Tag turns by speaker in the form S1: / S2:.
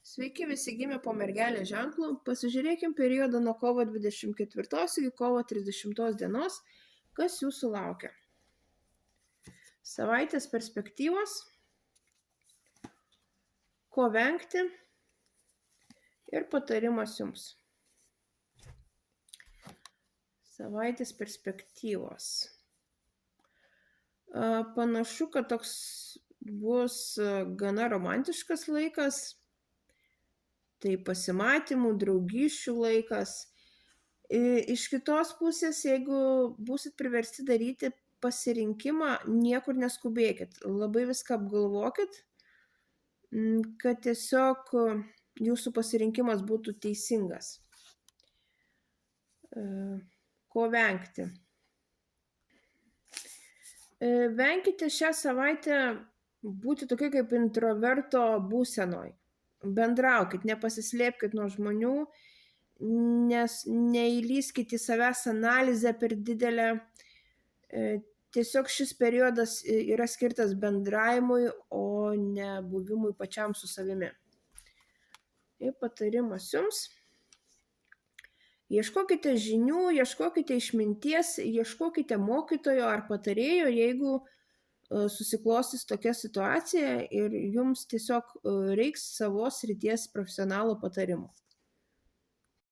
S1: Sveiki visi gimę po mergelės ženklu. Pasižiūrėkim periodą nuo kovo 24 iki kovo 30 dienos, kas jūsų laukia. Savaitės perspektyvos, ko vengti ir patarimas jums. Savaitės perspektyvos. Panašu, kad toks bus gana romantiškas laikas. Tai pasimatymų, draugysčių laikas. Iš kitos pusės, jeigu būsit priversti daryti pasirinkimą, niekur neskubėkit. Labai viską apgalvokit, kad tiesiog jūsų pasirinkimas būtų teisingas. Ko vengti? Venkite šią savaitę būti tokia kaip introverto būsenoj. Bendraukit, nepasislėpkit nuo žmonių, nes neįlyskit į savęs analizę per didelę. Tiesiog šis periodas yra skirtas bendravimui, o ne buvimui pačiam su savimi. Ir patarimas jums. Ieškokite žinių, ieškokite išminties, ieškokite mokytojo ar patarėjo, jeigu susiklostys tokia situacija ir jums tiesiog reiks savos srities profesionalo patarimų.